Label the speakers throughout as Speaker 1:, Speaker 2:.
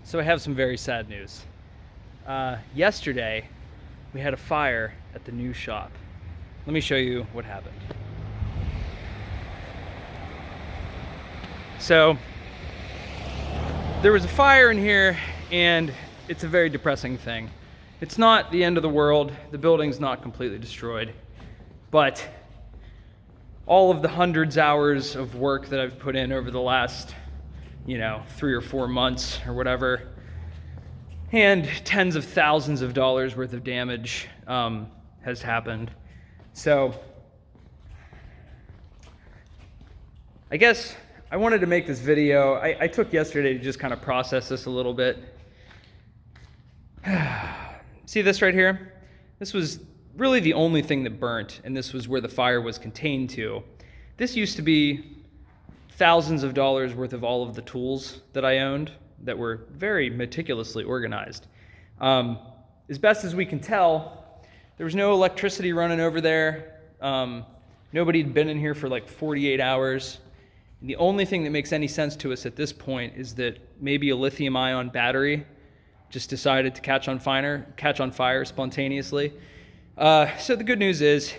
Speaker 1: So I have some very sad news. Yesterday, we had a fire at the new shop. Let me show you what happened. So, there was a fire in here, and it's a very depressing thing. It's not the end of the world. The building's not completely destroyed. But all of the hundreds of hours of work that I've put in over the last 3 or 4 months or whatever, and tens of thousands of dollars worth of damage has happened. So I guess I wanted to make this video. I took yesterday to just kind of process this a little bit. See this right here? This was really the only thing that burnt, and this was where the fire was contained to. This used to be thousands of dollars worth of all of the tools that I owned that were very meticulously organized. As best as we can tell, there was no electricity running over there. Nobody had been in here for like 48 hours. And the only thing that makes any sense to us at this point is that maybe a lithium-ion battery just decided to catch on fire spontaneously. So the good news is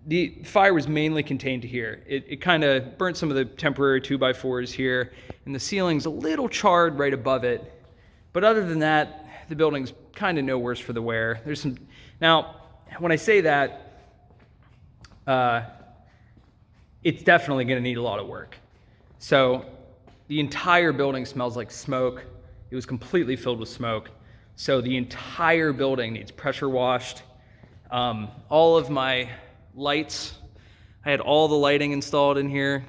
Speaker 1: the fire was mainly contained to here. It kind of burnt some of the temporary 2x4s here, and the ceiling's a little charred right above it. But other than that, the building's kind of no worse for the wear. Now, when I say that, it's definitely going to need a lot of work. So the entire building smells like smoke. It was completely filled with smoke. So the entire building needs pressure washed. All of my lights, I had all the lighting installed in here,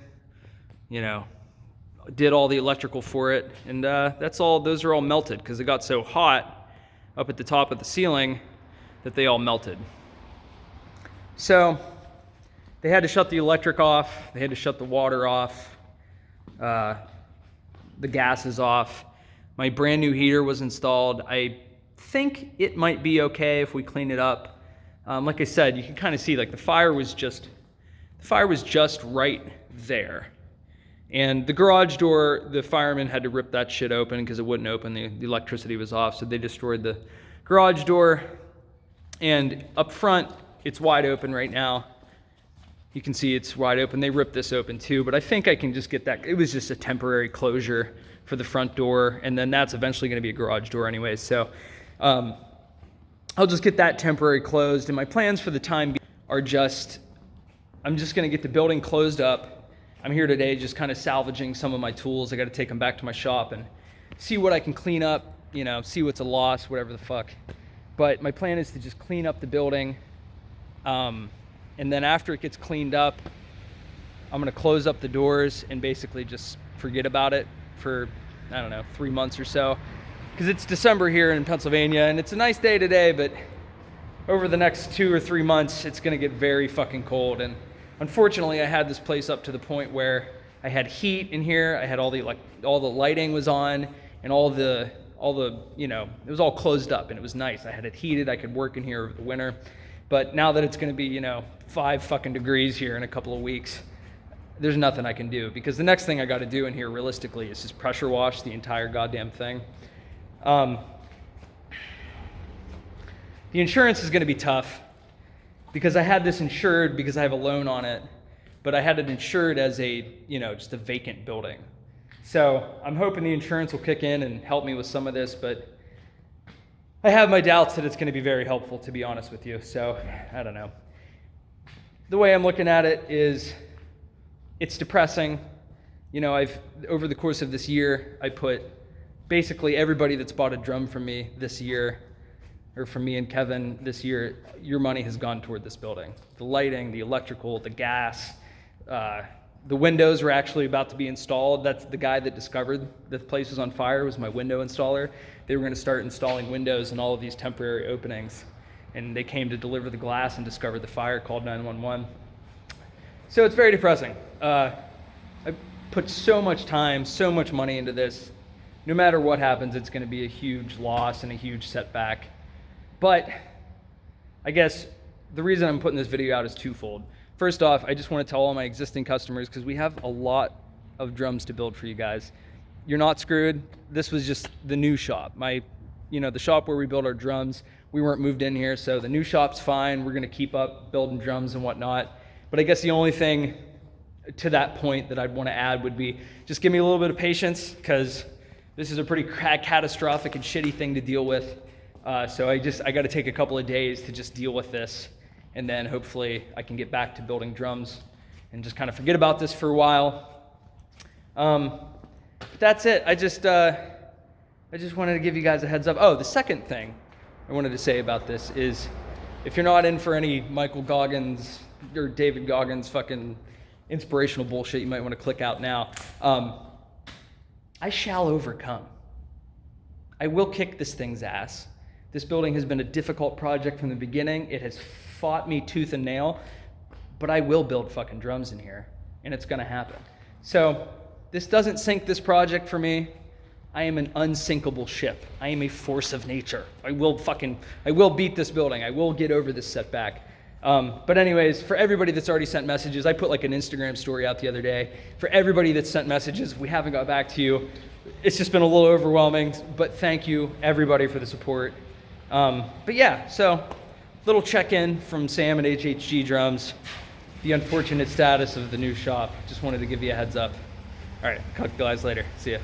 Speaker 1: did all the electrical for it, and those are all melted because it got so hot up at the top of the ceiling that they all melted. So they had to shut the electric off, they had to shut the water off, the gas is off. My brand new heater was installed. I think it might be okay if we clean it up. Like I said, you can kind of see like the fire was just right there. And the garage door, the firemen had to rip that shit open because it wouldn't open. The electricity was off, so they destroyed the garage door. And up front, it's wide open right now. You can see it's wide open. They ripped this open too, but I think I can just get that. It was just a temporary closure for the front door, and then that's eventually going to be a garage door anyway. So I'll just get that temporary closed, and my plans for the time being are I'm just going to get the building closed up. I'm here today just kind of salvaging some of my tools. I got to take them back to my shop and see what I can clean up, see what's a loss, whatever the fuck. But my plan is to just clean up the building, and then after it gets cleaned up, I'm going to close up the doors and basically just forget about it for, 3 months or so. Because it's December here in Pennsylvania, and it's a nice day today, but over the next 2 or 3 months, it's going to get very fucking cold. And unfortunately, I had this place up to the point where I had heat in here. I had all the lighting was on, and all the it was all closed up, and it was nice. I had it heated. I could work in here over the winter. But now that it's going to be 5 fucking degrees here in a couple of weeks, there's nothing I can do, because the next thing I got to do in here realistically is just pressure wash the entire goddamn thing. The insurance is going to be tough because I had this insured because I have a loan on it, but I had it insured as just a vacant building. So I'm hoping the insurance will kick in and help me with some of this, but I have my doubts that it's going to be very helpful, to be honest with you. So I don't know. The way I'm looking at it is it's depressing. Over the course of this year, I put basically everybody that's bought a drum from me this year, or from me and Kevin this year, your money has gone toward this building. The lighting, the electrical, the gas, the windows were actually about to be installed. That's the guy that discovered the place was on fire, was my window installer. They were going to start installing windows in all of these temporary openings. And they came to deliver the glass and discovered the fire, called 911. So it's very depressing. I put so much time, so much money into this. No matter what happens, it's going to be a huge loss and a huge setback. But I guess the reason I'm putting this video out is twofold. First off, I just want to tell all my existing customers, because we have a lot of drums to build for you guys. you're not screwed. This was just the new shop. The shop where we build our drums, we weren't moved in here, so the new shop's fine. We're gonna keep up building drums and whatnot. But I guess the only thing to that point that I'd wanna add would be just give me a little bit of patience, because this is a pretty catastrophic and shitty thing to deal with. So I gotta take a couple of days to just deal with this, and then hopefully I can get back to building drums and just kind of forget about this for a while. That's it. I just wanted to give you guys a heads up. Oh, the second thing I wanted to say about this is, if you're not in for any Michael Goggins or David Goggins fucking inspirational bullshit, you might want to click out now. I shall overcome. I will kick this thing's ass. This building has been a difficult project from the beginning. It has fought me tooth and nail, but I will build fucking drums in here, and it's gonna happen. So this doesn't sink this project for me. I am an unsinkable ship. I am a force of nature. I will beat this building. I will get over this setback. But anyways, for everybody that's already sent messages, I put like an Instagram story out the other day. For everybody that's sent messages, if we haven't got back to you, it's just been a little overwhelming, but thank you everybody for the support. But yeah, so little check-in from Sam at HHG Drums. The unfortunate status of the new shop. Just wanted to give you a heads up. All right, talk to you guys later. See ya.